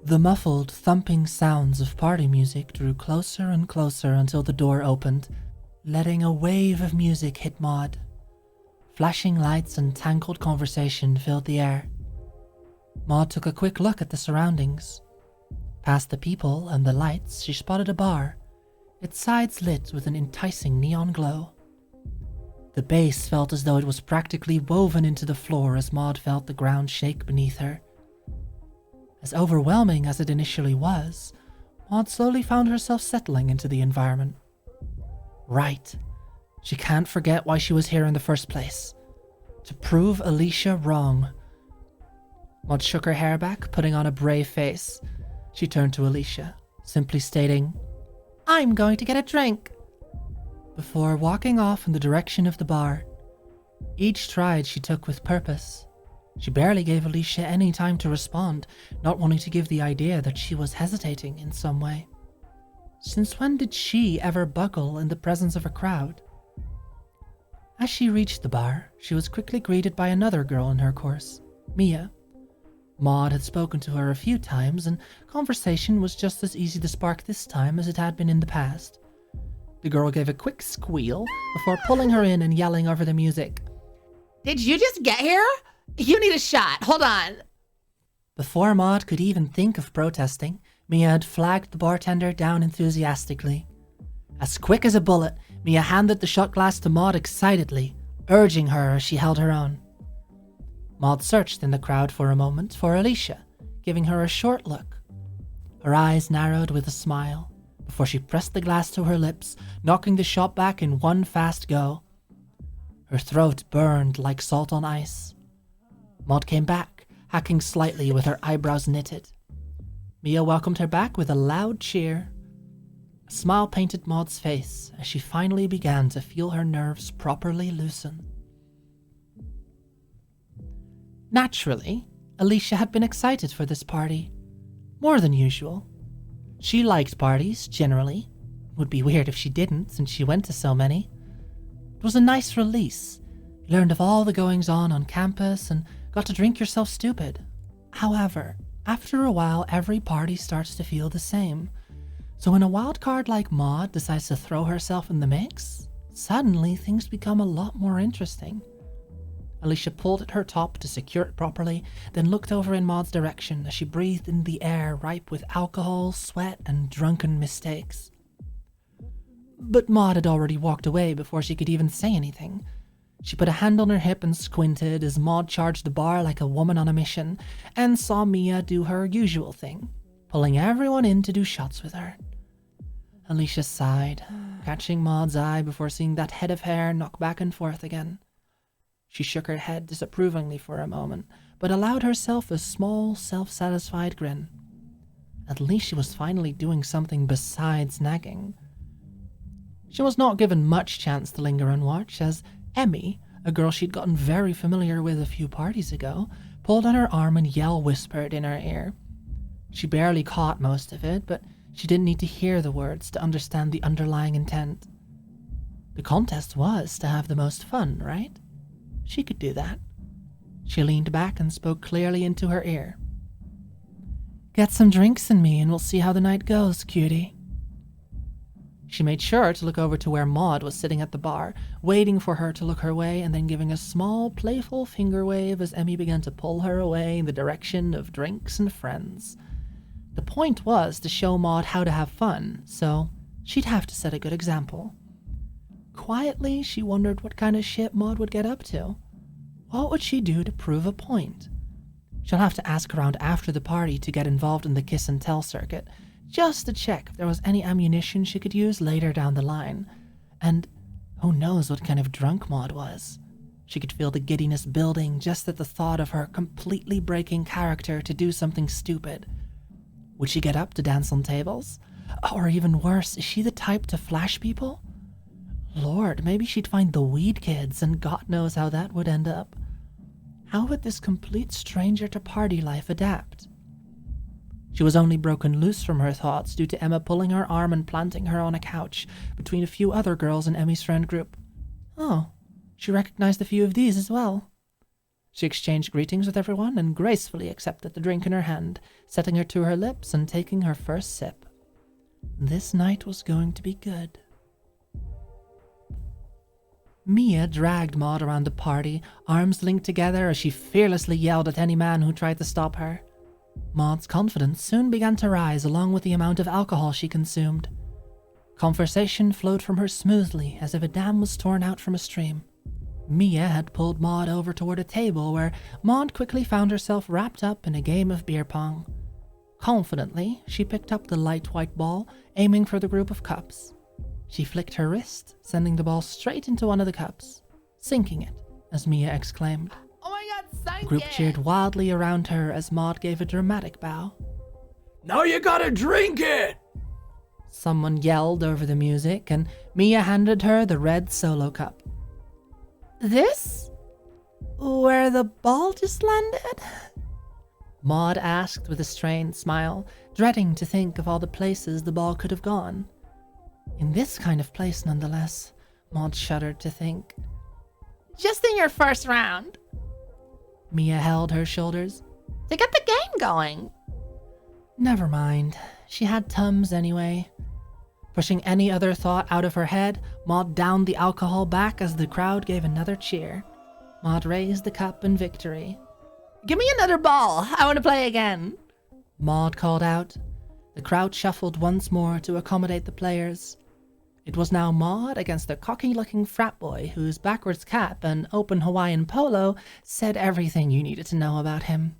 The muffled, thumping sounds of party music drew closer and closer until the door opened, letting a wave of music hit Maude. Flashing lights and tangled conversation filled the air. Maude took a quick look at the surroundings. Past the people and the lights, she spotted a bar, its sides lit with an enticing neon glow. The bass felt as though it was practically woven into the floor as Maude felt the ground shake beneath her. As overwhelming as it initially was, Maude slowly found herself settling into the environment. Right. She can't forget why she was here in the first place. To prove Alicia wrong. Maude shook her hair back, putting on a brave face. She turned to Alicia, simply stating, "I'm going to get a drink," before walking off in the direction of the bar. Each stride she took with purpose. She barely gave Alicia any time to respond, not wanting to give the idea that she was hesitating in some way. Since when did she ever buckle in the presence of a crowd? As she reached the bar, she was quickly greeted by another girl in her course, Mia. Maude had spoken to her a few times, and conversation was just as easy to spark this time as it had been in the past. The girl gave a quick squeal before pulling her in and yelling over the music, "Did you just get here? You need a shot. Hold on." Before Maude could even think of protesting, Mia had flagged the bartender down enthusiastically. As quick as a bullet, Mia handed the shot glass to Maude excitedly, urging her as she held her own. Maude searched in the crowd for a moment for Alicia, giving her a short look. Her eyes narrowed with a smile, before she pressed the glass to her lips, knocking the shot back in one fast go. Her throat burned like salt on ice. Maude came back, hacking slightly with her eyebrows knitted. Mia welcomed her back with a loud cheer. A smile painted Maude's face as she finally began to feel her nerves properly loosen. Naturally, Alicia had been excited for this party. More than usual. She liked parties, generally. Would be weird if she didn't, since she went to so many. It was a nice release. You learned of all the goings-on on campus and got to drink yourself stupid. However, after a while, every party starts to feel the same. So when a wild card like Maude decides to throw herself in the mix, suddenly things become a lot more interesting. Alicia pulled at her top to secure it properly, then looked over in Maude's direction as she breathed in the air ripe with alcohol, sweat, and drunken mistakes. But Maude had already walked away before she could even say anything. She put a hand on her hip and squinted as Maude charged the bar like a woman on a mission, and saw Mia do her usual thing, pulling everyone in to do shots with her. Alicia sighed, catching Maude's eye before seeing that head of hair knock back and forth again. She shook her head disapprovingly for a moment, but allowed herself a small, self-satisfied grin. At least she was finally doing something besides nagging. She was not given much chance to linger and watch, as Emmy, a girl she'd gotten very familiar with a few parties ago, pulled on her arm and yell-whispered in her ear. She barely caught most of it, but she didn't need to hear the words to understand the underlying intent. The contest was to have the most fun, right? She could do that. She leaned back and spoke clearly into her ear. "Get some drinks in me and we'll see how the night goes, cutie." She made sure to look over to where Maude was sitting at the bar, waiting for her to look her way and then giving a small, playful finger wave as Emmy began to pull her away in the direction of drinks and friends. The point was to show Maude how to have fun, so she'd have to set a good example. Quietly, she wondered what kind of shit Maude would get up to. What would she do to prove a point? She'll have to ask around after the party to get involved in the kiss and tell circuit, just to check if there was any ammunition she could use later down the line. And who knows what kind of drunk Maude was. She could feel the giddiness building just at the thought of her completely breaking character to do something stupid. Would she get up to dance on tables? Or even worse, is she the type to flash people? Lord, maybe she'd find the weed kids, and God knows how that would end up. How would this complete stranger to party life adapt? She was only broken loose from her thoughts due to Emma pulling her arm and planting her on a couch between a few other girls in Emmy's friend group. Oh, she recognized a few of these as well. She exchanged greetings with everyone and gracefully accepted the drink in her hand, setting her to her lips and taking her first sip. This night was going to be good. Mia dragged Maude around the party, arms linked together as she fearlessly yelled at any man who tried to stop her. Maude's confidence soon began to rise along with the amount of alcohol she consumed. Conversation flowed from her smoothly as if a dam was torn out from a stream. Mia had pulled Maude over toward a table where Maude quickly found herself wrapped up in a game of beer pong. Confidently, she picked up the light white ball, aiming for the group of cups. She flicked her wrist, sending the ball straight into one of the cups, sinking it, as Mia exclaimed. Oh my god, sank The group it! cheered wildly around her as Maude gave a dramatic bow. Now you gotta drink it! Someone yelled over the music, and Mia handed her the red solo cup. This? Where the ball just landed? Maude asked with a strained smile, dreading to think of all the places the ball could have gone. In this kind of place, nonetheless, Maude shuddered to think. Just in your first round. Mia held her shoulders. To get the game going. Never mind. She had Tums anyway. Pushing any other thought out of her head, Maude downed the alcohol back as the crowd gave another cheer. Maude raised the cup in victory. Give me another ball. I want to play again. Maude called out. The crowd shuffled once more to accommodate the players. It was now Maude against a cocky-looking frat boy whose backwards cap and open Hawaiian polo said everything you needed to know about him.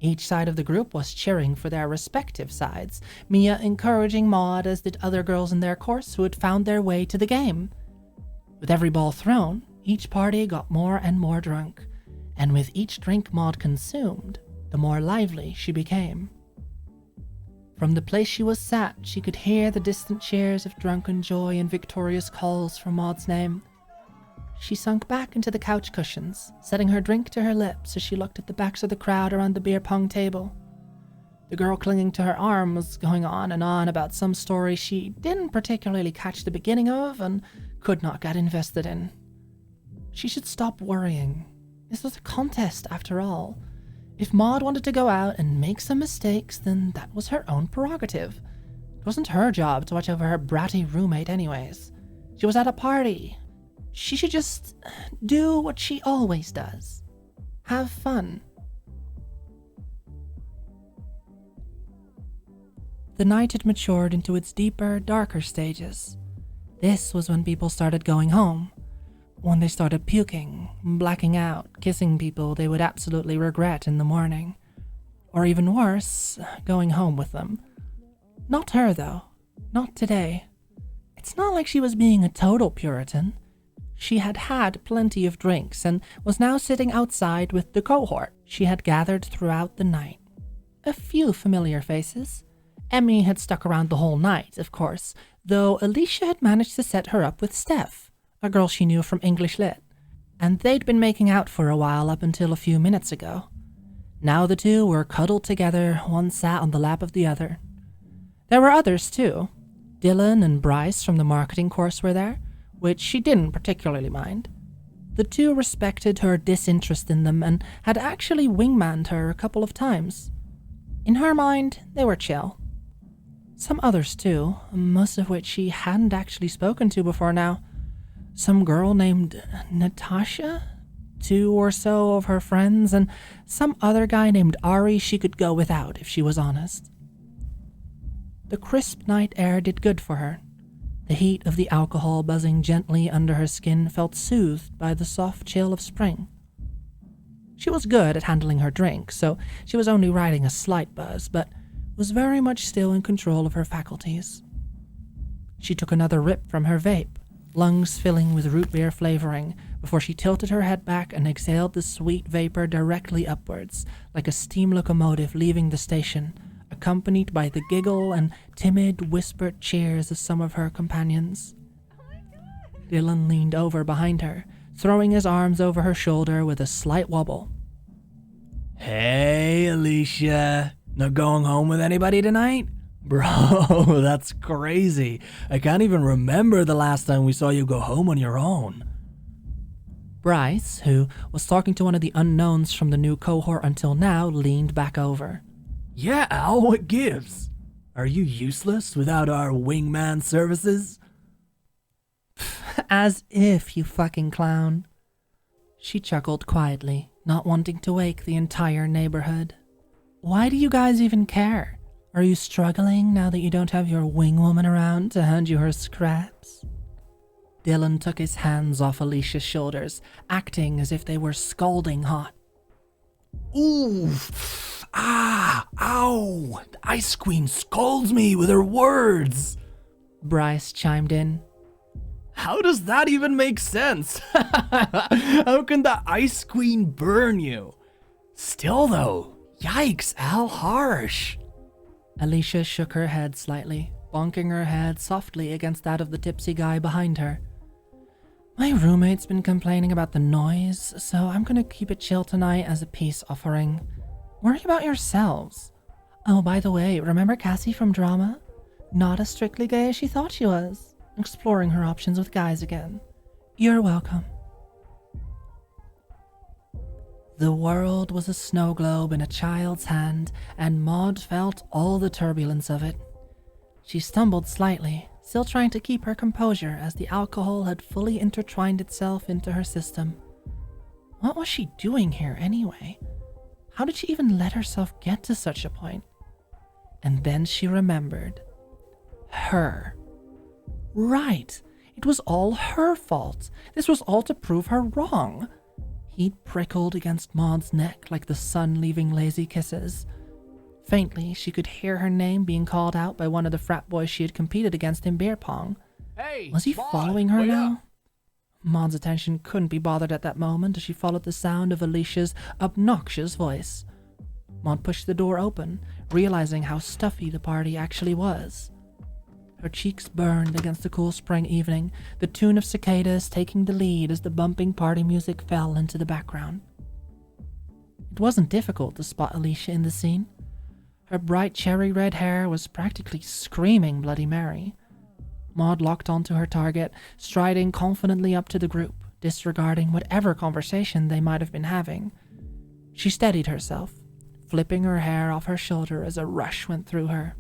Each side of the group was cheering for their respective sides, Mia encouraging Maude as did other girls in their course who had found their way to the game. With every ball thrown, each party got more and more drunk, and with each drink Maude consumed, the more lively she became. From the place she was sat, she could hear the distant cheers of drunken joy and victorious calls for Maude's name. She sunk back into the couch cushions, setting her drink to her lips as she looked at the backs of the crowd around the beer pong table. The girl clinging to her arm was going on and on about some story she didn't particularly catch the beginning of and could not get invested in. She should stop worrying. This was a contest, after all. If Maude wanted to go out and make some mistakes, then that was her own prerogative. It wasn't her job to watch over her bratty roommate anyways. She was at a party. She should just do what she always does. Have fun. The night had matured into its deeper, darker stages. This was when people started going home. When they started puking, blacking out, kissing people they would absolutely regret in the morning. Or even worse, going home with them. Not her, though. Not today. It's not like she was being a total Puritan. She had had plenty of drinks and was now sitting outside with the cohort she had gathered throughout the night. A few familiar faces. Emmy had stuck around the whole night, of course, though Alicia had managed to set her up with Steph, a girl she knew from English Lit, and they'd been making out for a while up until a few minutes ago. Now the two were cuddled together, one sat on the lap of the other. There were others too. Dylan and Bryce from the marketing course were there, which she didn't particularly mind. The two respected her disinterest in them and had actually wingmanned her a couple of times. In her mind, they were chill. Some others too, most of which she hadn't actually spoken to before now. Some girl named Natasha, 2 or so of her friends, and some other guy named Ari she could go without if she was honest. The crisp night air did good for her. The heat of the alcohol buzzing gently under her skin felt soothed by the soft chill of spring. She was good at handling her drink, so she was only riding a slight buzz, but was very much still in control of her faculties. She took another rip from her vape, lungs filling with root beer flavoring, before she tilted her head back and exhaled the sweet vapor directly upwards, like a steam locomotive leaving the station, accompanied by the giggle and timid, whispered cheers of some of her companions. Dylan leaned over behind her, throwing his arms over her shoulder with a slight wobble. Hey, Alicia. Not going home with anybody tonight? Bro, that's crazy. I can't even remember the last time we saw you go home on your own. Bryce, who was talking to one of the unknowns from the new cohort until now, leaned back over. Yeah, Al, what gives? Are you useless without our wingman services? As if, you fucking clown. She chuckled quietly, not wanting to wake the entire neighborhood. Why do you guys even care? Are you struggling now that you don't have your wingwoman around to hand you her scraps? Dylan took his hands off Alicia's shoulders, acting as if they were scalding hot. Ooh! Ah! Ow! The Ice Queen scalds me with her words! Bryce chimed in. How does that even make sense? How can the Ice Queen burn you? Still though, yikes, Al, harsh. Alicia shook her head slightly, bonking her head softly against that of the tipsy guy behind her. My roommate's been complaining about the noise, so I'm gonna keep it chill tonight as a peace offering. Worry about yourselves. Oh, by the way, remember Cassie from drama? Not as strictly gay as she thought she was. Exploring her options with guys again. You're welcome. The world was a snow globe in a child's hand, and Maude felt all the turbulence of it. She stumbled slightly, still trying to keep her composure as the alcohol had fully intertwined itself into her system. What was she doing here anyway? How did she even let herself get to such a point? And then she remembered. Her. Right. It was all her fault. This was all to prove her wrong. Heat prickled against Maude's neck like the sun leaving lazy kisses. Faintly, she could hear her name being called out by one of the frat boys she had competed against in beer pong. Hey, Was he Maude, following her wait now? up. Maude's attention couldn't be bothered at that moment as she followed the sound of Alicia's obnoxious voice. Maude pushed the door open, realizing how stuffy the party actually was. Her cheeks burned against the cool spring evening, the tune of cicadas taking the lead as the bumping party music fell into the background. It wasn't difficult to spot Alicia in the scene. Her bright cherry red hair was practically screaming Bloody Mary. Maude locked onto her target, striding confidently up to the group, disregarding whatever conversation they might have been having. She steadied herself, flipping her hair off her shoulder as a rush went through her.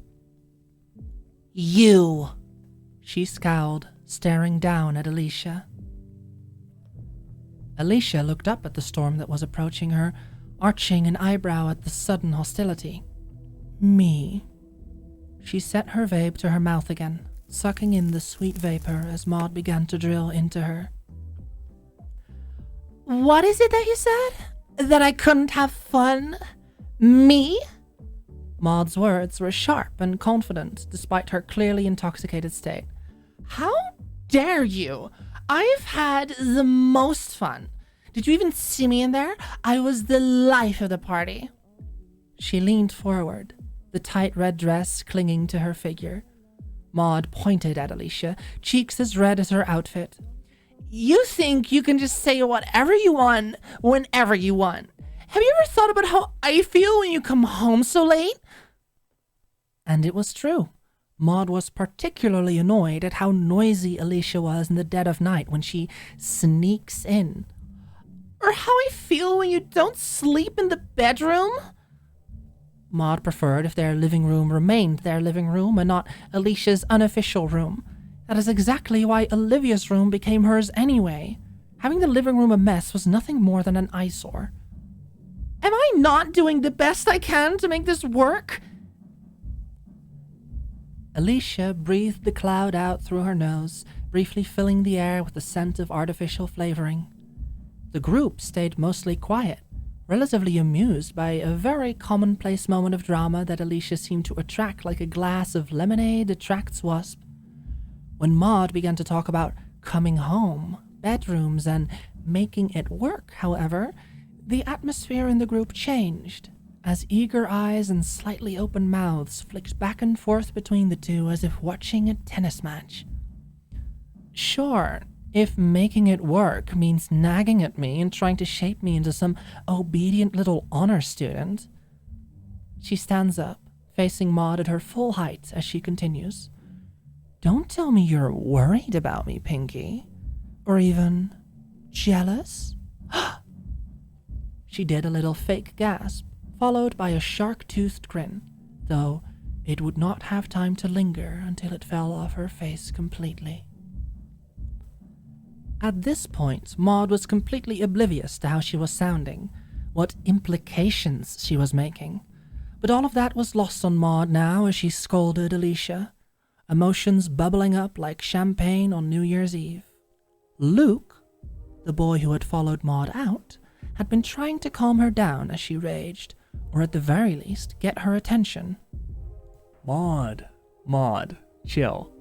You! She scowled, staring down at Alicia. Alicia looked up at the storm that was approaching her, arching an eyebrow at the sudden hostility. Me. She set her vape to her mouth again, sucking in the sweet vapor as Maude began to drill into her. What is it that you said? That I couldn't have fun? Me? Maude's words were sharp and confident, despite her clearly intoxicated state. How dare you? I've had the most fun. Did you even see me in there? I was the life of the party. She leaned forward, the tight red dress clinging to her figure. Maude pointed at Alicia, cheeks as red as her outfit. You think you can just say whatever you want, whenever you want. Have you ever thought about how I feel when you come home so late? And it was true. Maude was particularly annoyed at how noisy Alicia was in the dead of night when she sneaks in. Or how I feel when you don't sleep in the bedroom? Maude preferred if their living room remained their living room and not Alicia's unofficial room. That is exactly why Olivia's room became hers anyway. Having the living room a mess was nothing more than an eyesore. Am I not doing the best I can to make this work? Alicia breathed the cloud out through her nose, briefly filling the air with the scent of artificial flavoring. The group stayed mostly quiet, relatively amused by a very commonplace moment of drama that Alicia seemed to attract like a glass of lemonade attracts wasp. When Maude began to talk about coming home, bedrooms, and making it work, however, the atmosphere in the group changed, as eager eyes and slightly open mouths flicked back and forth between the two as if watching a tennis match. Sure, if making it work means nagging at me and trying to shape me into some obedient little honor student. She stands up, facing Maude at her full height as she continues. Don't tell me you're worried about me, Pinky. Or even Jealous? She did a little fake gasp, followed by a shark-toothed grin, though it would not have time to linger until it fell off her face completely. At this point, Maude was completely oblivious to how she was sounding, what implications she was making. But all of that was lost on Maude now as she scolded Alicia, emotions bubbling up like champagne on New Year's Eve. Luke, the boy who had followed Maude out, had been trying to calm her down as she raged, or at the very least, get her attention. Maude, chill.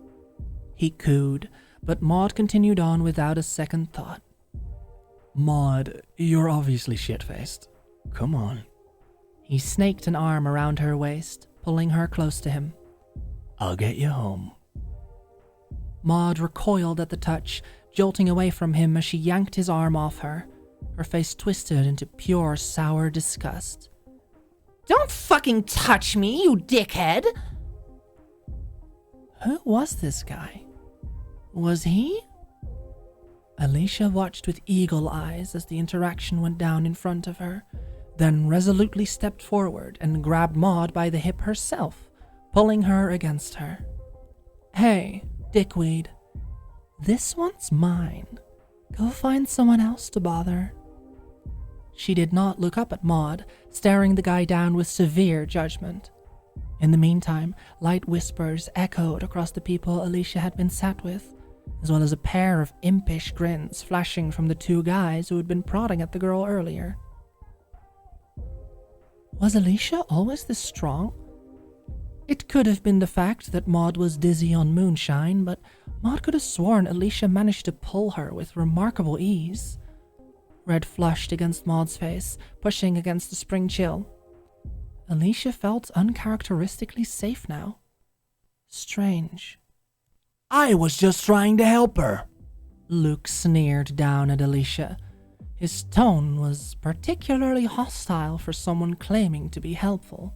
He cooed, but Maude continued on without a second thought. Maude, you're obviously shit-faced. Come on. He snaked an arm around her waist, pulling her close to him. I'll get you home. Maude recoiled at the touch, jolting away from him as she yanked his arm off her, her face twisted into pure sour disgust. Don't fucking touch me, you dickhead! Who was this guy? Was he? Alicia watched with eagle eyes as the interaction went down in front of her, then resolutely stepped forward and grabbed Maude by the hip herself, pulling her against her. Hey, dickweed. This one's mine. Go find someone else to bother. She did not look up at Maude, staring the guy down with severe judgment. In the meantime, light whispers echoed across the people Alicia had been sat with, as well as a pair of impish grins flashing from the two guys who had been prodding at the girl earlier. Was Alicia always this strong? It could have been the fact that Maude was dizzy on moonshine, but Maude could have sworn Alicia managed to pull her with remarkable ease. Red flushed against Maude's face, pushing against the spring chill. Alicia felt uncharacteristically safe now. Strange. I was just trying to help her. Luke sneered down at Alicia. His tone was particularly hostile for someone claiming to be helpful.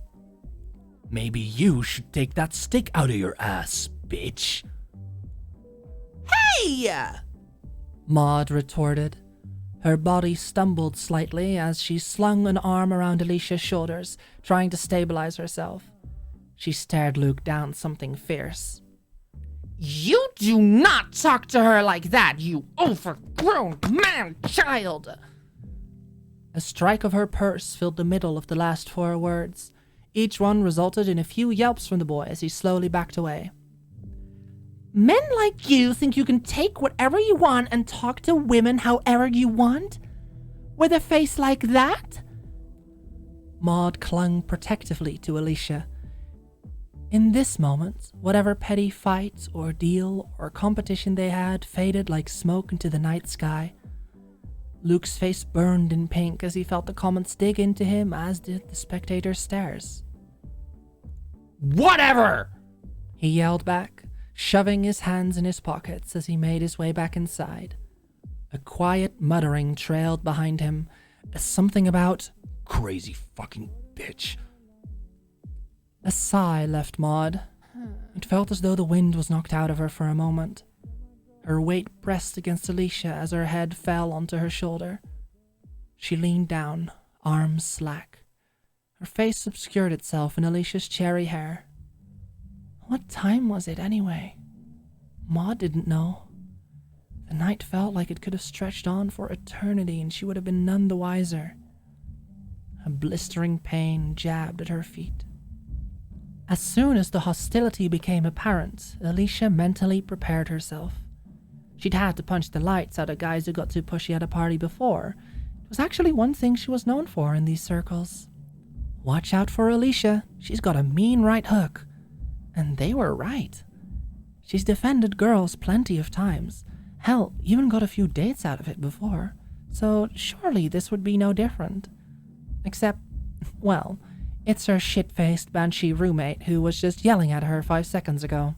Maybe you should take that stick out of your ass, bitch. Hey! Maude retorted. Her body stumbled slightly as she slung an arm around Alicia's shoulders, trying to stabilize herself. She stared Luke down something fierce. You do not talk to her like that, you overgrown man-child! A strike of her purse filled the middle of the last 4 words. Each one resulted in a few yelps from the boy as he slowly backed away. Men like you think you can take whatever you want and talk to women however you want? With a face like that? Maude clung protectively to Alicia. In this moment, whatever petty fight, ordeal, or competition they had faded like smoke into the night sky. Luke's face burned in pink as he felt the comments dig into him, as did the spectators' stares. Whatever! He yelled back, shoving his hands in his pockets as he made his way back inside. A quiet muttering trailed behind him, something about crazy fucking bitch. A sigh left Maude. It felt as though the wind was knocked out of her for a moment. Her weight pressed against Alicia as her head fell onto her shoulder. She leaned down, arms slack. Her face obscured itself in Alicia's cherry hair. What time was it anyway? Maude didn't know. The night felt like it could have stretched on for eternity and she would have been none the wiser. A blistering pain jabbed at her feet. As soon as the hostility became apparent, Alicia mentally prepared herself. She'd had to punch the lights out of guys who got too pushy at a party before. It was actually one thing she was known for in these circles. Watch out for Alicia, she's got a mean right hook. And they were right. She's defended girls plenty of times. Hell, even got a few dates out of it before. So surely this would be no different. Except, well, it's her shit-faced banshee roommate who was just yelling at her 5 seconds ago.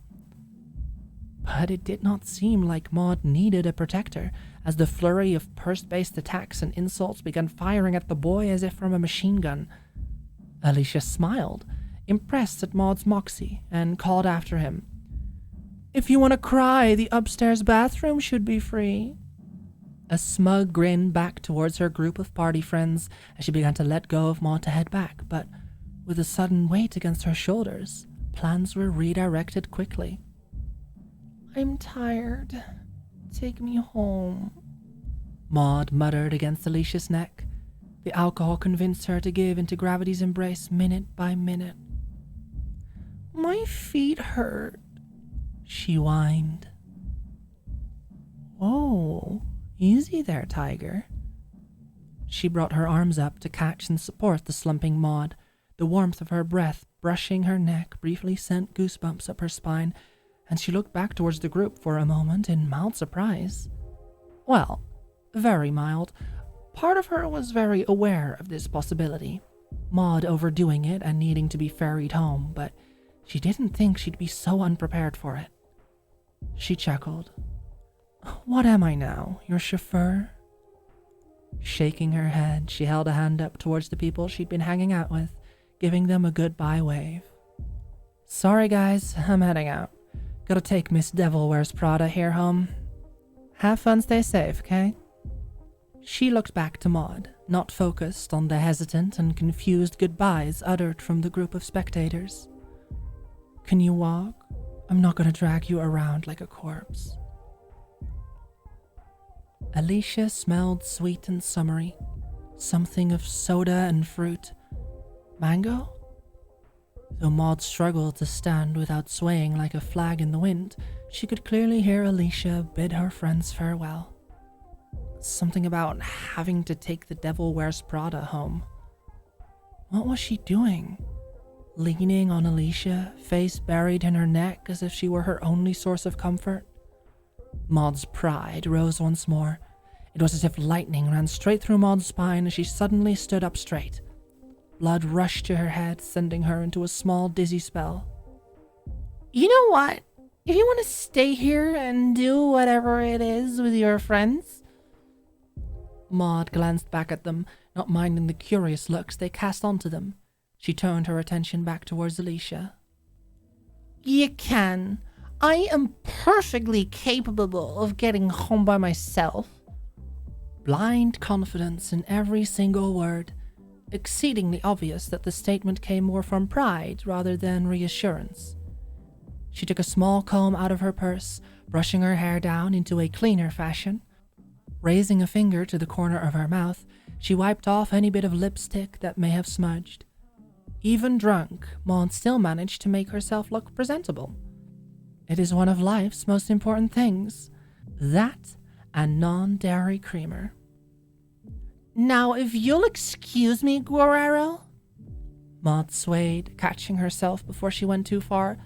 But it did not seem like Maude needed a protector, as the flurry of purse-based attacks and insults began firing at the boy as if from a machine gun. Alicia smiled, impressed at Maude's moxie, and called after him. If you want to cry, the upstairs bathroom should be free. A smug grin back towards her group of party friends as she began to let go of Maude to head back, but with a sudden weight against her shoulders, plans were redirected quickly. I'm tired. Take me home. Maude muttered against Alicia's neck. The alcohol convinced her to give into gravity's embrace minute by minute. My feet hurt, she whined. Whoa, easy there, Tiger. She brought her arms up to catch and support the slumping Maude. The warmth of her breath brushing her neck briefly sent goosebumps up her spine, and she looked back towards the group for a moment in mild surprise. Well, very mild. Part of her was very aware of this possibility, Maude overdoing it and needing to be ferried home, but she didn't think she'd be so unprepared for it. She chuckled. What am I now, your chauffeur? Shaking her head, she held a hand up towards the people she'd been hanging out with, giving them a goodbye wave. Sorry guys, I'm heading out. Gotta take Miss Devil Wears Prada here home. Have fun, stay safe, okay? She looked back to Maude, not focused on the hesitant and confused goodbyes uttered from the group of spectators. Can you walk? I'm not gonna drag you around like a corpse. Alicia smelled sweet and summery, something of soda and fruit. Mango? Though Maude struggled to stand without swaying like a flag in the wind, she could clearly hear Alicia bid her friends farewell. Something about having to take the Devil Wears Prada home. What was she doing? Leaning on Alicia, face buried in her neck as if she were her only source of comfort? Maude's pride rose once more. It was as if lightning ran straight through Maude's spine as she suddenly stood up straight. Blood rushed to her head, sending her into a small dizzy spell. You know what? If you want to stay here and do whatever it is with your friends... Maude glanced back at them, not minding the curious looks they cast onto them. She turned her attention back towards Alicia. You can. I am perfectly capable of getting home by myself. Blind confidence in every single word. Exceedingly obvious that the statement came more from pride rather than reassurance. She took a small comb out of her purse, brushing her hair down into a cleaner fashion. Raising a finger to the corner of her mouth, she wiped off any bit of lipstick that may have smudged. Even drunk, Maude still managed to make herself look presentable. It is one of life's most important things. That and non-dairy creamer. Now, if you'll excuse me, Guerrero. Maude swayed, catching herself before she went too far.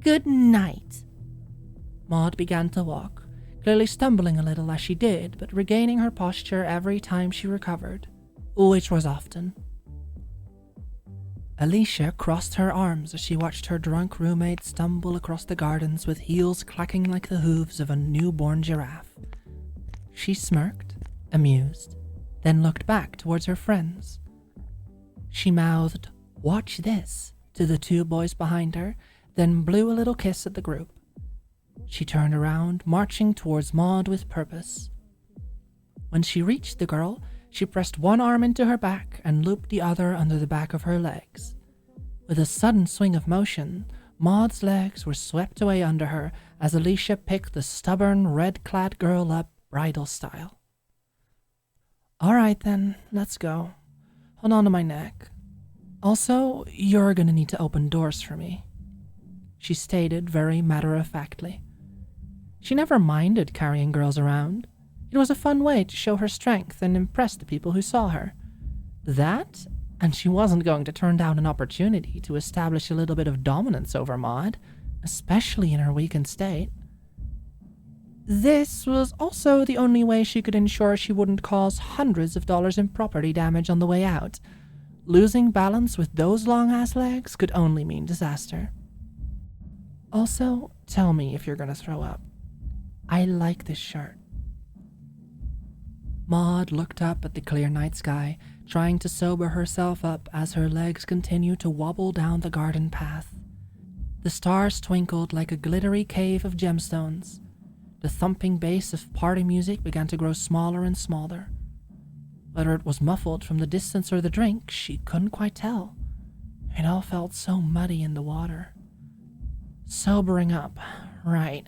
Good night. Maude began to walk, clearly stumbling a little as she did, but regaining her posture every time she recovered, which was often. Alicia crossed her arms as she watched her drunk roommate stumble across the gardens with heels clacking like the hooves of a newborn giraffe. She smirked, amused, then looked back towards her friends. She mouthed, "Watch this," to the two boys behind her, then blew a little kiss at the group. She turned around, marching towards Maude with purpose. When she reached the girl, she pressed one arm into her back and looped the other under the back of her legs. With a sudden swing of motion, Maude's legs were swept away under her as Alicia picked the stubborn, red-clad girl up bridal style. "All right then, let's go. Hold on to my neck. Also, you're gonna need to open doors for me," she stated very matter-of-factly. She never minded carrying girls around. It was a fun way to show her strength and impress the people who saw her. That, and she wasn't going to turn down an opportunity to establish a little bit of dominance over Maude, especially in her weakened state. This was also the only way she could ensure she wouldn't cause hundreds of dollars in property damage on the way out. Losing balance with those long-ass legs could only mean disaster. Also, tell me if you're gonna throw up. I like this shirt. Maude looked up at the clear night sky, trying to sober herself up as her legs continued to wobble down the garden path. The stars twinkled like a glittery cave of gemstones. The thumping bass of party music began to grow smaller and smaller. Whether it was muffled from the distance or the drink, she couldn't quite tell. It all felt so muddy in the water. Sobering up. Right.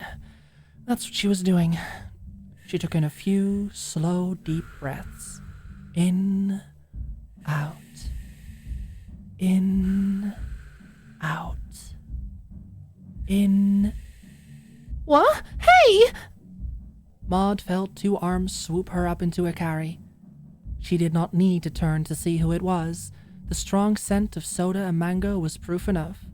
That's what she was doing. She took in a few slow, deep breaths. In, out. In, out. In. What? Hey! Maude felt two arms swoop her up into a carry. She did not need to turn to see who it was. The strong scent of soda and mango was proof enough.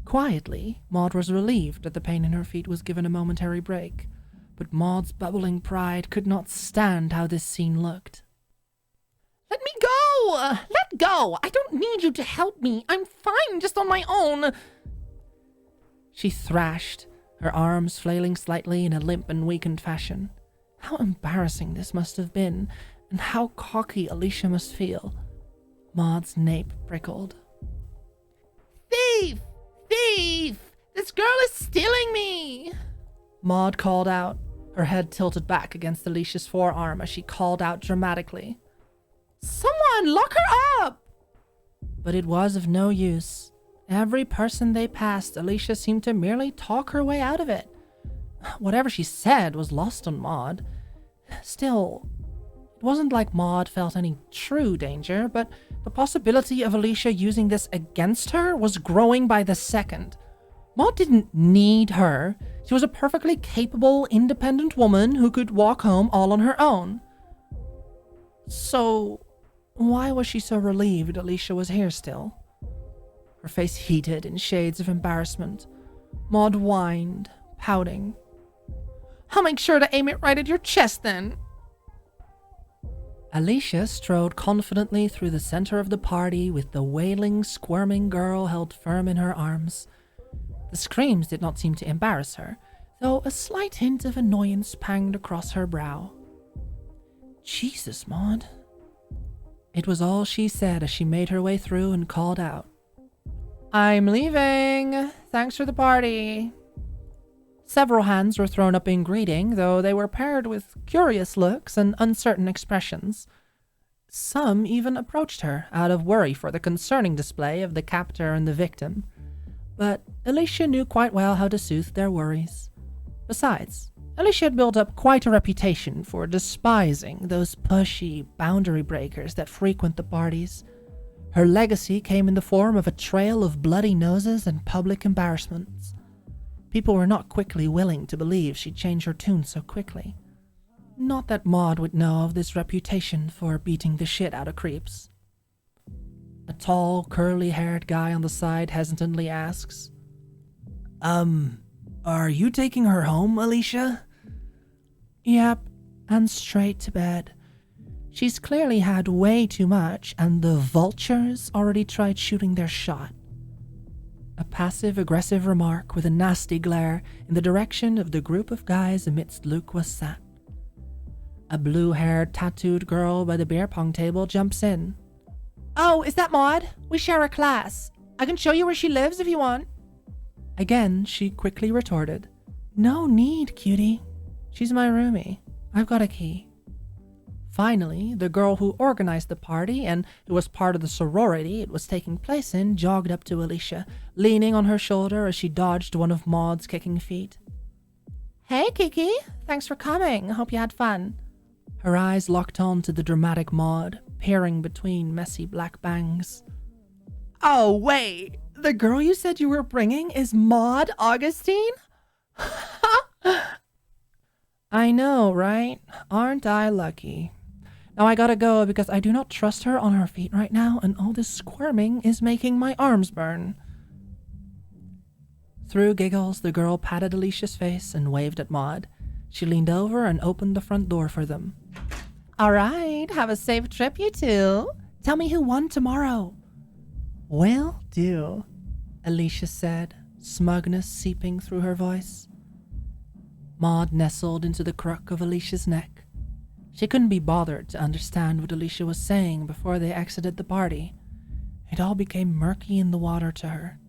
Quietly, Maude was relieved that the pain in her feet was given a momentary break, but Maude's bubbling pride could not stand how this scene looked. Let me go! Let go! I don't need you to help me. I'm fine just on my own. She thrashed, her arms flailing slightly in a limp and weakened fashion. How embarrassing this must have been, and how cocky Alicia must feel. Maude's nape prickled. Thief! Thief! This girl is stealing me! Maude called out, her head tilted back against Alicia's forearm as she called out dramatically. Someone lock her up! But it was of no use. Every person they passed, Alicia seemed to merely talk her way out of it. Whatever she said was lost on Maude. Still, it wasn't like Maude felt any true danger, but the possibility of Alicia using this against her was growing by the second. Maude didn't need her. She was a perfectly capable, independent woman who could walk home all on her own. So, why was she so relieved Alicia was here still? Her face heated in shades of embarrassment. Maude whined, pouting. I'll make sure to aim it right at your chest then. Alicia strode confidently through the center of the party with the wailing, squirming girl held firm in her arms. The screams did not seem to embarrass her, though a slight hint of annoyance panged across her brow. Jesus, Maude. It was all she said as she made her way through and called out. I'm leaving. Thanks for the party. Several hands were thrown up in greeting, though they were paired with curious looks and uncertain expressions. Some even approached her, out of worry for the concerning display of the captor and the victim. But Alicia knew quite well how to soothe their worries. Besides, Alicia had built up quite a reputation for despising those pushy boundary breakers that frequent the parties. Her legacy came in the form of a trail of bloody noses and public embarrassments. People were not quickly willing to believe she'd change her tune so quickly. Not that Maude would know of this reputation for beating the shit out of creeps. A tall, curly-haired guy on the side hesitantly asks, Are you taking her home, Alicia? Yep, and straight to bed. She's clearly had way too much, and the vultures already tried shooting their shot. A passive-aggressive remark with a nasty glare in the direction of the group of guys amidst Luke was sat. A blue-haired, tattooed girl by the beer pong table jumps in. Oh, is that Maude? We share a class. I can show you where she lives if you want. Again, she quickly retorted, No need, cutie. She's my roomie. I've got a key. Finally, the girl who organized the party and who was part of the sorority it was taking place in jogged up to Alicia, leaning on her shoulder as she dodged one of Maude's kicking feet. Hey, Kiki. Thanks for coming. Hope you had fun. Her eyes locked on to the dramatic Maude, peering between messy black bangs. Oh, wait. The girl you said you were bringing is Maude Augustine? I know, right? Aren't I lucky? Now I gotta go because I do not trust her on her feet right now, and all this squirming is making my arms burn. Through giggles, the girl patted Alicia's face and waved at Maude. She leaned over and opened the front door for them. All right, have a safe trip, you two. Tell me who won tomorrow. Will do, Alicia said, smugness seeping through her voice. Maude nestled into the crook of Alicia's neck. She couldn't be bothered to understand what Alicia was saying before they exited the party. It all became murky in the water to her.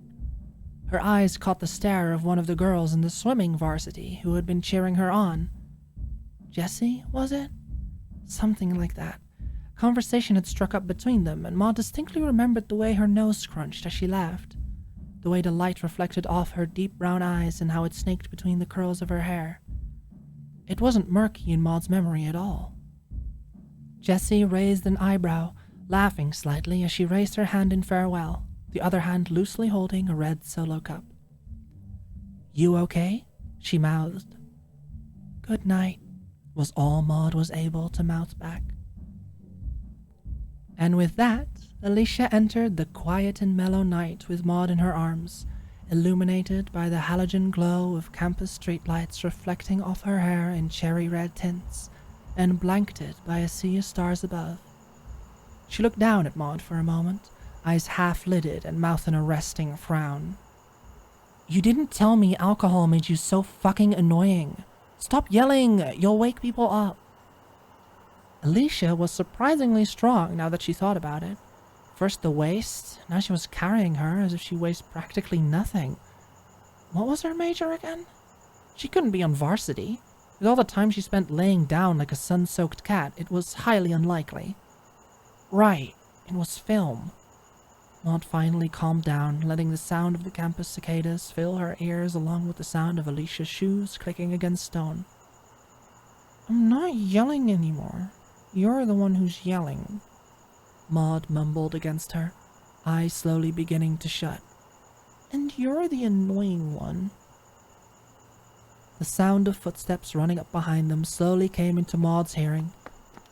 Her eyes caught the stare of one of the girls in the swimming varsity who had been cheering her on. Jessie, was it? Something like that. Conversation had struck up between them, and Maude distinctly remembered the way her nose scrunched as she laughed, the way the light reflected off her deep brown eyes and how it snaked between the curls of her hair. It wasn't murky in Maude's memory at all. Jessie raised an eyebrow, laughing slightly as she raised her hand in farewell, the other hand loosely holding a red solo cup. "You okay?" she mouthed. "Good night," was all Maude was able to mouth back. And with that, Alicia entered the quiet and mellow night with Maude in her arms, illuminated by the halogen glow of campus streetlights reflecting off her hair in cherry red tints, and blanketed by a sea of stars above. She looked down at Maude for a moment, eyes half-lidded and mouth in a resting frown. "You didn't tell me alcohol made you so fucking annoying. Stop yelling, you'll wake people up." Alicia was surprisingly strong now that she thought about it. First the waist, now she was carrying her as if she weighs practically nothing. What was her major again? She couldn't be on varsity. With all the time she spent laying down like a sun-soaked cat, it was highly unlikely. Right, it was film. Maude finally calmed down, letting the sound of the campus cicadas fill her ears along with the sound of Alicia's shoes clicking against stone. "I'm not yelling anymore. You're the one who's yelling," Maude mumbled against her, eyes slowly beginning to shut. "And you're the annoying one." The sound of footsteps running up behind them slowly came into Maude's hearing.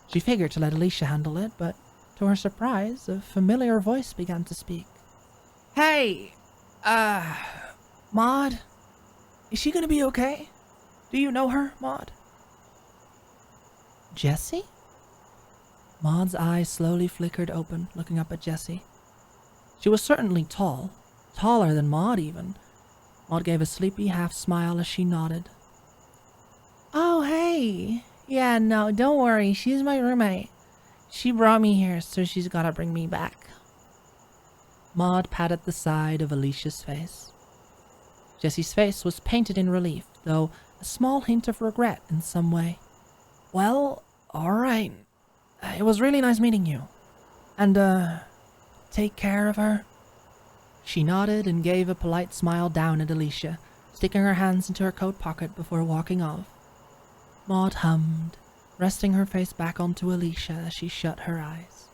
She figured to let Alicia handle it, but to her surprise, a familiar voice began to speak. "Hey, Maude? Is she gonna be okay? Do you know her, Maude?" "Jessie?" Maude's eyes slowly flickered open, looking up at Jessie. She was certainly tall, taller than Maude even. Maude gave a sleepy half-smile as she nodded. "Oh, hey. Yeah, no, don't worry, she's my roommate. She brought me here, so she's gotta bring me back." Maude patted the side of Alicia's face. Jessie's face was painted in relief, though a small hint of regret in some way. "Well, alright. It was really nice meeting you. And, take care of her." She nodded and gave a polite smile down at Alicia, sticking her hands into her coat pocket before walking off. Maude hummed, resting her face back onto Alicia as she shut her eyes.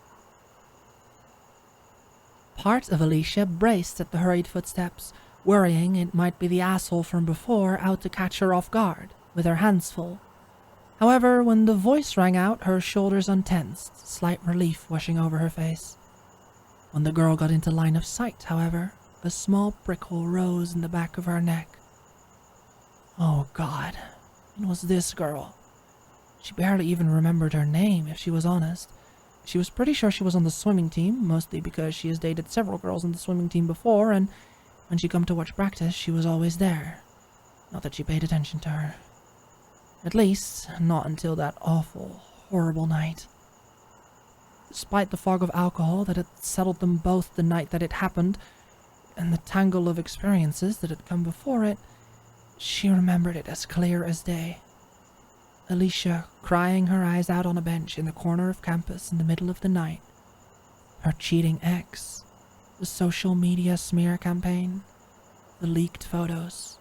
Part of Alicia braced at the hurried footsteps, worrying it might be the asshole from before out to catch her off guard, with her hands full. However, when the voice rang out, her shoulders untensed, slight relief washing over her face. When the girl got into line of sight, however, a small prickle rose in the back of her neck. Oh God, it was this girl. She barely even remembered her name, if she was honest. She was pretty sure she was on the swimming team, mostly because she has dated several girls on the swimming team before, and when she come to watch practice, she was always there. Not that she paid attention to her. At least, not until that awful, horrible night. Despite the fog of alcohol that had settled them both the night that it happened, and the tangle of experiences that had come before it, she remembered it as clear as day. Alicia crying her eyes out on a bench in the corner of campus in the middle of the night. Her cheating ex. The social media smear campaign. The leaked photos.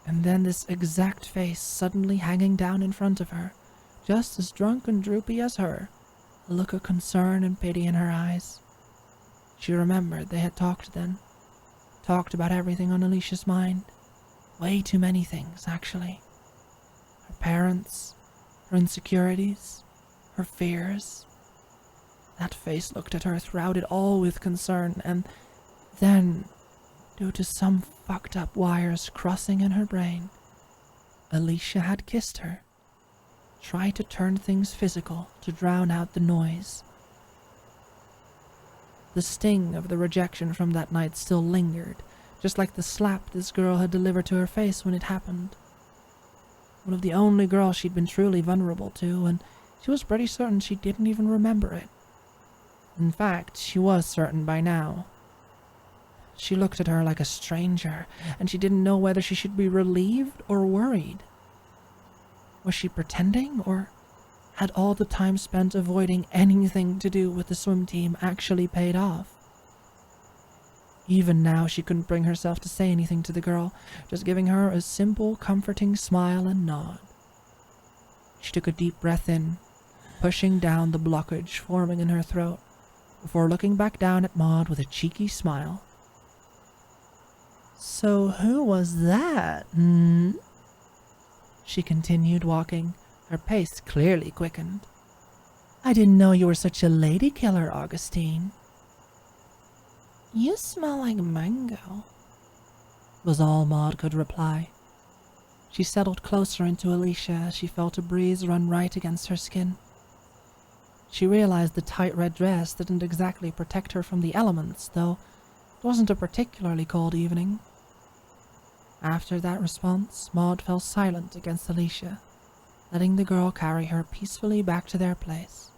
And then this exact face suddenly hanging down in front of her, just as drunk and droopy as her, a look of concern and pity in her eyes. She remembered they had talked then. Talked about everything on Alicia's mind. Way too many things, actually. Her parents, her insecurities, her fears. That face looked at her throughout it all with concern, and then, due to some fucked up wires crossing in her brain, Alicia had kissed her. Tried to turn things physical to drown out the noise. The sting of the rejection from that night still lingered, just like the slap this girl had delivered to her face when it happened. One of the only girls she'd been truly vulnerable to, and she was pretty certain she didn't even remember it. In fact, she was certain by now. She looked at her like a stranger, and she didn't know whether she should be relieved or worried. Was she pretending, or had all the time spent avoiding anything to do with the swim team actually paid off? Even now, she couldn't bring herself to say anything to the girl, just giving her a simple, comforting smile and nod. She took a deep breath in, pushing down the blockage forming in her throat, before looking back down at Maude with a cheeky smile. "So who was that, She continued walking, her pace clearly quickened. "I didn't know you were such a lady killer, Augustine." "You smell like mango," was all Maude could reply. She settled closer into Alicia as she felt a breeze run right against her skin. She realized the tight red dress didn't exactly protect her from the elements, though it wasn't a particularly cold evening. After that response, Maude fell silent against Alicia, letting the girl carry her peacefully back to their place.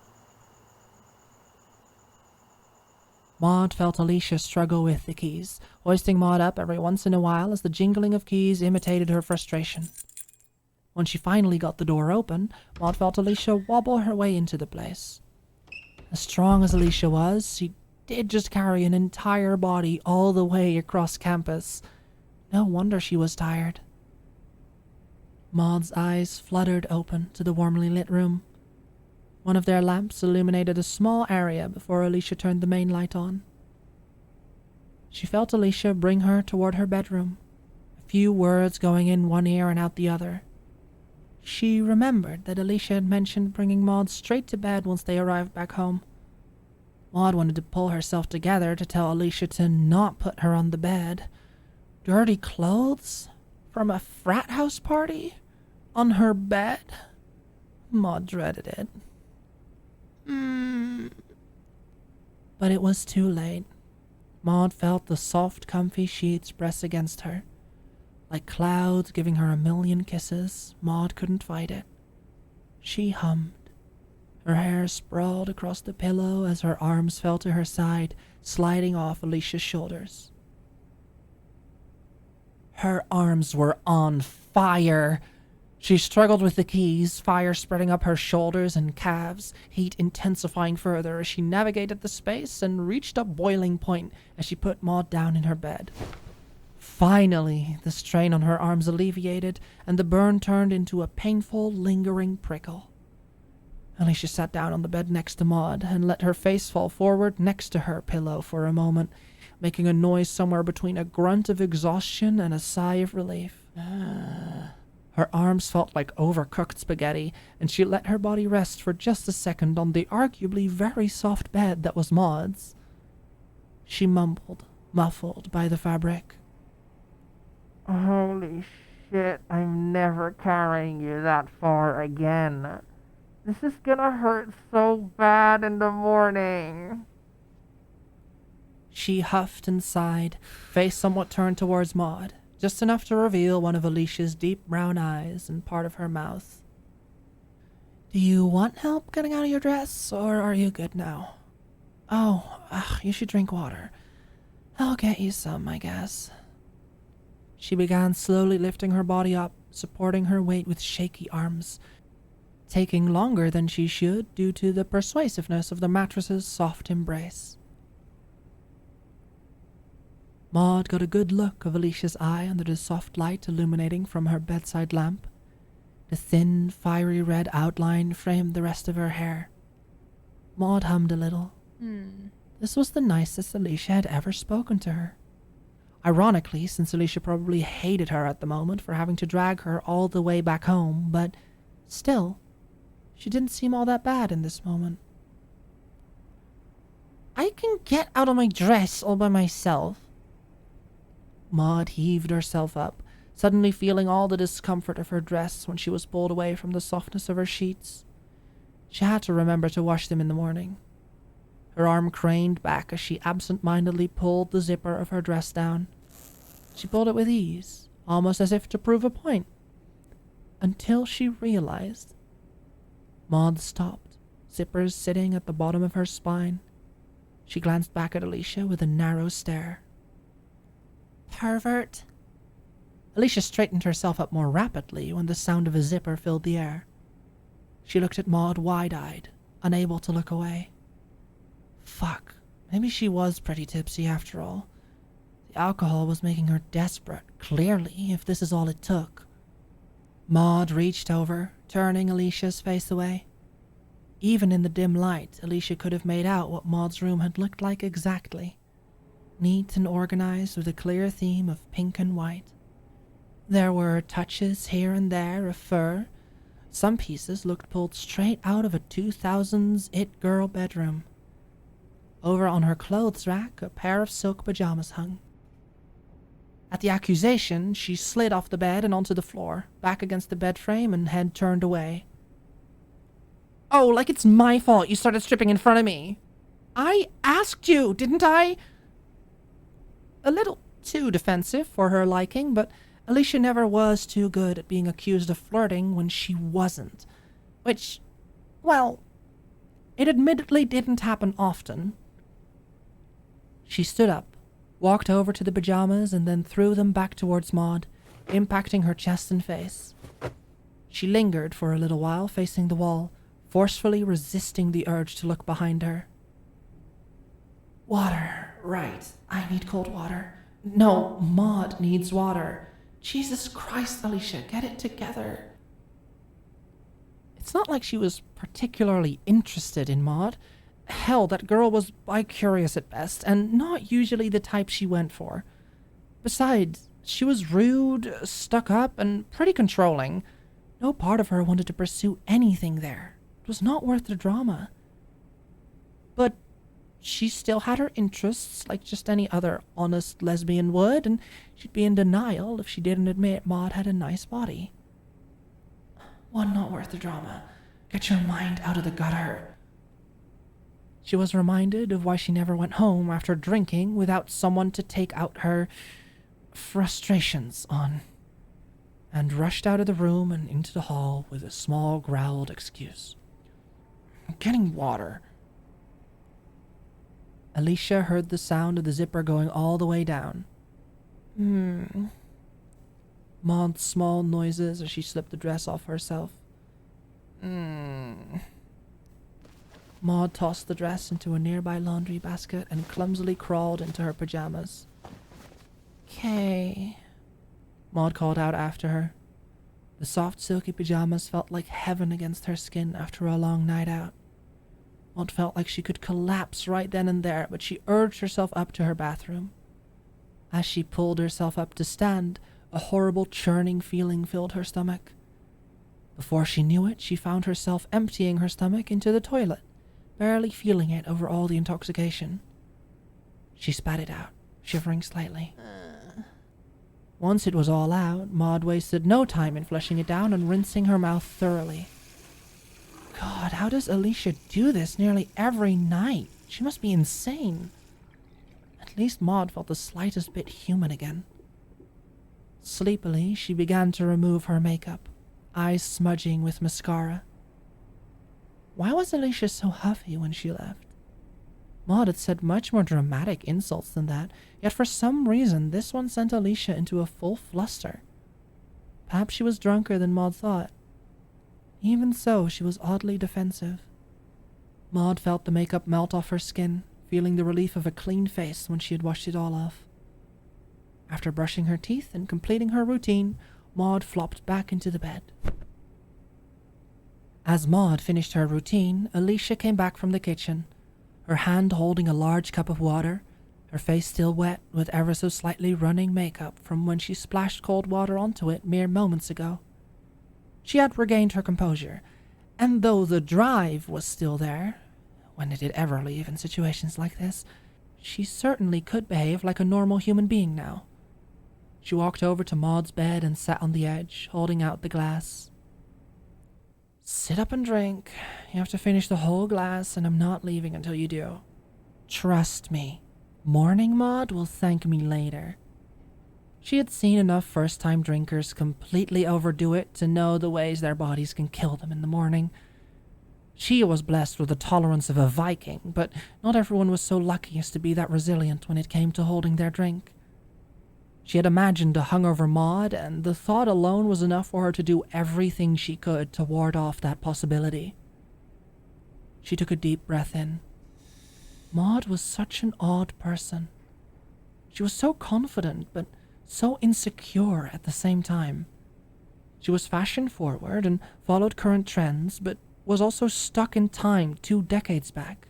Maude felt Alicia struggle with the keys, hoisting Maude up every once in a while as the jingling of keys imitated her frustration. When she finally got the door open, Maude felt Alicia wobble her way into the place. As strong as Alicia was, she did just carry an entire body all the way across campus. No wonder she was tired. Maude's eyes fluttered open to the warmly lit room. One of their lamps illuminated a small area before Alicia turned the main light on. She felt Alicia bring her toward her bedroom, a few words going in one ear and out the other. She remembered that Alicia had mentioned bringing Maude straight to bed once they arrived back home. Maude wanted to pull herself together to tell Alicia to not put her on the bed. Dirty clothes? From a frat house party? On her bed? Maude dreaded it. But it was too late. Maude felt the soft, comfy sheets press against her. Like clouds giving her a million kisses, Maude couldn't fight it. She hummed. Her hair sprawled across the pillow as her arms fell to her side, sliding off Alicia's shoulders. Her arms were on fire. She struggled with the keys, fire spreading up her shoulders and calves, heat intensifying further as she navigated the space and reached a boiling point as she put Maude down in her bed. Finally, the strain on her arms alleviated, and the burn turned into a painful, lingering prickle. Alicia sat down on the bed next to Maude and let her face fall forward next to her pillow for a moment, making a noise somewhere between a grunt of exhaustion and a sigh of relief. Her arms felt like overcooked spaghetti, and she let her body rest for just a second on the arguably very soft bed that was Maude's. She mumbled, muffled by the fabric. Holy shit, I'm never carrying you that far again. This is gonna hurt so bad in the morning. She huffed and sighed, face somewhat turned towards Maude, just enough to reveal one of Alicia's deep brown eyes and part of her mouth. "Do you want help getting out of your dress, or are you good now?" You should drink water. I'll get you some, I guess." She began slowly lifting her body up, supporting her weight with shaky arms, taking longer than she should due to the persuasiveness of the mattress's soft embrace. Maude got a good look of Alicia's eye under the soft light illuminating from her bedside lamp. The thin, fiery red outline framed the rest of her hair. Maude hummed a little. This was the nicest Alicia had ever spoken to her. Ironically, since Alicia probably hated her at the moment for having to drag her all the way back home, but still, she didn't seem all that bad in this moment. "I can get out of my dress all by myself." Maude heaved herself up, suddenly feeling all the discomfort of her dress when she was pulled away from the softness of her sheets. She had to remember to wash them in the morning. Her arm craned back as she absent-mindedly pulled the zipper of her dress down. She pulled it with ease, almost as if to prove a point, until she realized. Maude stopped, zippers sitting at the bottom of her spine. She glanced back at Alicia with a narrow stare. pervert. Alicia straightened herself up more rapidly when the sound of a zipper filled the air. She looked at Maude wide-eyed, unable to look away. Fuck, maybe she was pretty tipsy after all. The alcohol was making her desperate, clearly, if this is all it took. Maude reached over, turning Alicia's face away. Even in the dim light, Alicia could have made out what Maude's room had looked like exactly. Neat and organized with a clear theme of pink and white. There were touches here and there of fur. Some pieces looked pulled straight out of a 2000s it-girl bedroom. Over on her clothes rack, a pair of silk pajamas hung. At the accusation, she slid off the bed and onto the floor, back against the bed frame and head turned away. Oh, like it's my fault you started stripping in front of me. I asked you, didn't I? A little too defensive for her liking, but Alicia never was too good at being accused of flirting when she wasn't. Which, well, it admittedly didn't happen often. She stood up, walked over to the pajamas, and then threw them back towards Maude, impacting her chest and face. She lingered for a little while facing the wall, forcefully resisting the urge to look behind her. Water, right. I need cold water. No, Maude needs water. Jesus Christ, Alicia, get it together. It's not like she was particularly interested in Maude. Hell, that girl was bi-curious at best, and not usually the type she went for. Besides, she was rude, stuck up, and pretty controlling. No part of her wanted to pursue anything there. It was not worth the drama. But she still had her interests, like just any other honest lesbian would, and she'd be in denial if she didn't admit Maude had a nice body. One not worth the drama. Get your mind out of the gutter. She was reminded of why she never went home after drinking without someone to take out her frustrations on, and rushed out of the room and into the hall with a small growled excuse. I'm getting water. Alicia heard the sound of the zipper going all the way down. Maude's small noises as she slipped the dress off herself. Maude tossed the dress into a nearby laundry basket and clumsily crawled into her pajamas. "Kay," Maude called out after her. The soft, silky pajamas felt like heaven against her skin after a long night out. Maude felt like she could collapse right then and there, but she urged herself up to her bathroom. As she pulled herself up to stand, a horrible churning feeling filled her stomach. Before she knew it, she found herself emptying her stomach into the toilet, barely feeling it over all the intoxication. She spat it out, shivering slightly. Once it was all out, Maude wasted no time in flushing it down and rinsing her mouth thoroughly. God, how does Alicia do this nearly every night? She must be insane. At least Maude felt the slightest bit human again. Sleepily, she began to remove her makeup, eyes smudging with mascara. Why was Alicia so huffy when she left? Maude had said much more dramatic insults than that, yet for some reason this one sent Alicia into a full fluster. Perhaps she was drunker than Maude thought. Even so, she was oddly defensive. Maude felt the makeup melt off her skin, feeling the relief of a clean face when she had washed it all off. After brushing her teeth and completing her routine, Maude flopped back into the bed. As Maude finished her routine, Alicia came back from the kitchen, her hand holding a large cup of water, her face still wet with ever so slightly running makeup from when she splashed cold water onto it mere moments ago. She had regained her composure, and though the drive was still there, when did it ever leave in situations like this, she certainly could behave like a normal human being now. She walked over to Maude's bed and sat on the edge, holding out the glass. Sit up and drink. You have to finish the whole glass, and I'm not leaving until you do. Trust me, morning Maude will thank me later. She had seen enough first-time drinkers completely overdo it to know the ways their bodies can kill them in the morning. She was blessed with the tolerance of a Viking, but not everyone was so lucky as to be that resilient when it came to holding their drink. She had imagined a hungover Maude, and the thought alone was enough for her to do everything she could to ward off that possibility. She took a deep breath in. Maude was such an odd person. She was so confident, but so insecure at the same time. She was fashion-forward and followed current trends, but was also stuck in time 2 decades back.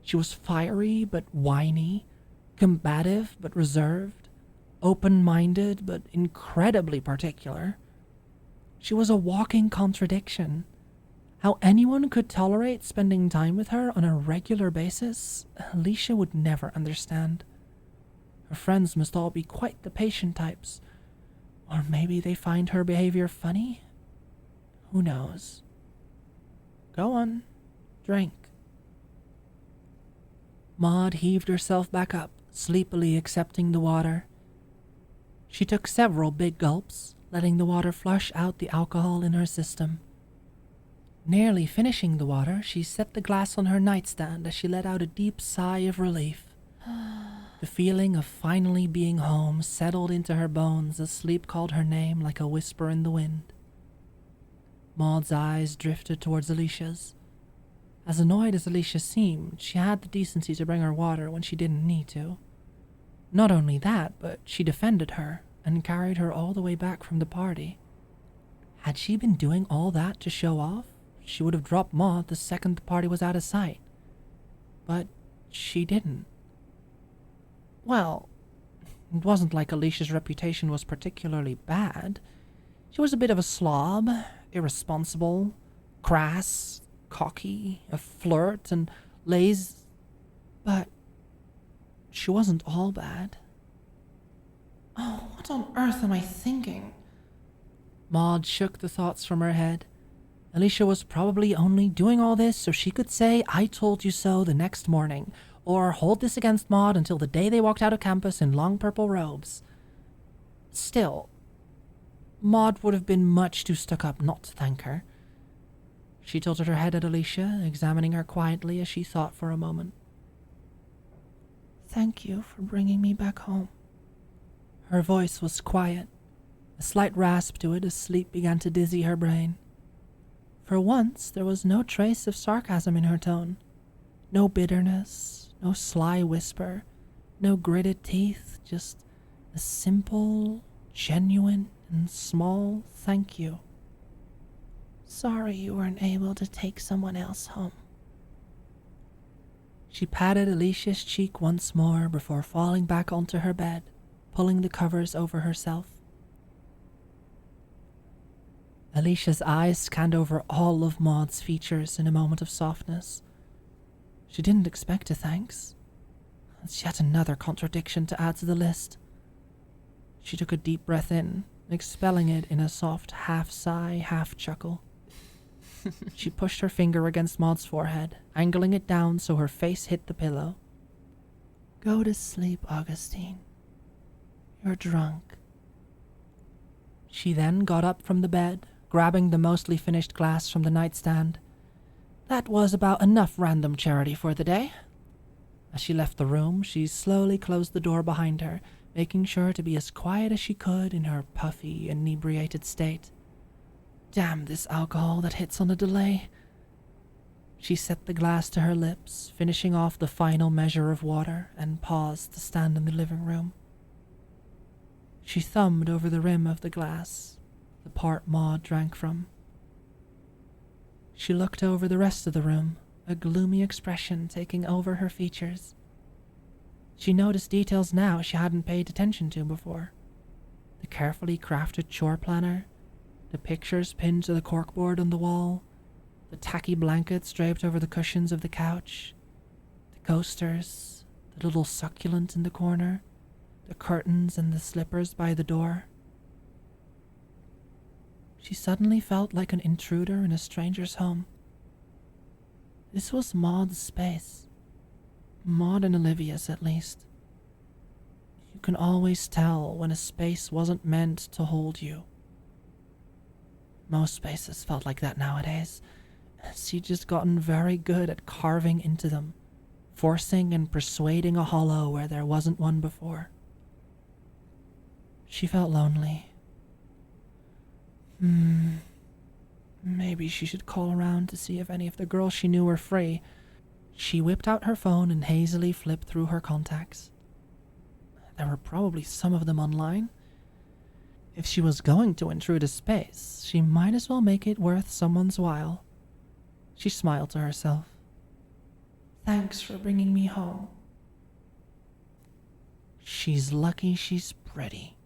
She was fiery but whiny, combative but reserved, open-minded but incredibly particular. She was a walking contradiction. How anyone could tolerate spending time with her on a regular basis, Alicia would never understand. Her friends must all be quite the patient types. Or maybe they find her behavior funny? Who knows? Go on, drink. Maude heaved herself back up, sleepily accepting the water. She took several big gulps, letting the water flush out the alcohol in her system. Nearly finishing the water, she set the glass on her nightstand as she let out a deep sigh of relief. The feeling of finally being home settled into her bones as sleep called her name like a whisper in the wind. Maude's eyes drifted towards Alicia's. As annoyed as Alicia seemed, she had the decency to bring her water when she didn't need to. Not only that, but she defended her and carried her all the way back from the party. Had she been doing all that to show off, she would have dropped Maude the second the party was out of sight. But she didn't. Well, it wasn't like Alicia's reputation was particularly bad. She was a bit of a slob, irresponsible, crass, cocky, a flirt, and but she wasn't all bad. Oh, what on earth am I thinking? Maude shook the thoughts from her head. Alicia was probably only doing all this so she could say, "I told you so," the next morning, or hold this against Maude until the day they walked out of campus in long purple robes. Still, Maude would have been much too stuck up not to thank her. She tilted her head at Alicia, examining her quietly as she thought for a moment. Thank you for bringing me back home. Her voice was quiet, a slight rasp to it as sleep began to dizzy her brain. For once, there was no trace of sarcasm in her tone. No bitterness, no sly whisper, no gritted teeth, just a simple, genuine, and small thank you. Sorry you weren't able to take someone else home. She patted Alicia's cheek once more before falling back onto her bed, pulling the covers over herself. Alicia's eyes scanned over all of Maude's features in a moment of softness. She didn't expect a thanks. It's yet another contradiction to add to the list. She took a deep breath in, expelling it in a soft half-sigh, half-chuckle. She pushed her finger against Maude's forehead, angling it down so her face hit the pillow. Go to sleep, Augustine. You're drunk. She then got up from the bed, grabbing the mostly finished glass from the nightstand. That was about enough random charity for the day. As she left the room, she slowly closed the door behind her, making sure to be as quiet as she could in her puffy, inebriated state. Damn this alcohol that hits on a delay. She set the glass to her lips, finishing off the final measure of water, and paused to stand in the living room. She thumbed over the rim of the glass, the part Maude drank from. She looked over the rest of the room, a gloomy expression taking over her features. She noticed details now she hadn't paid attention to before. The carefully crafted chore planner, the pictures pinned to the corkboard on the wall, the tacky blankets draped over the cushions of the couch, the coasters, the little succulent in the corner, the curtains and the slippers by the door. She suddenly felt like an intruder in a stranger's home. This was Maude's space. Maude and Olivia's, at least. You can always tell when a space wasn't meant to hold you. Most spaces felt like that nowadays. She'd just gotten very good at carving into them, forcing and persuading a hollow where there wasn't one before. She felt lonely. Maybe she should call around to see if any of the girls she knew were free. She whipped out her phone and hazily flipped through her contacts. There were probably some of them online. If she was going to intrude a space, she might as well make it worth someone's while. She smiled to herself. Thanks for bringing me home. She's lucky she's pretty.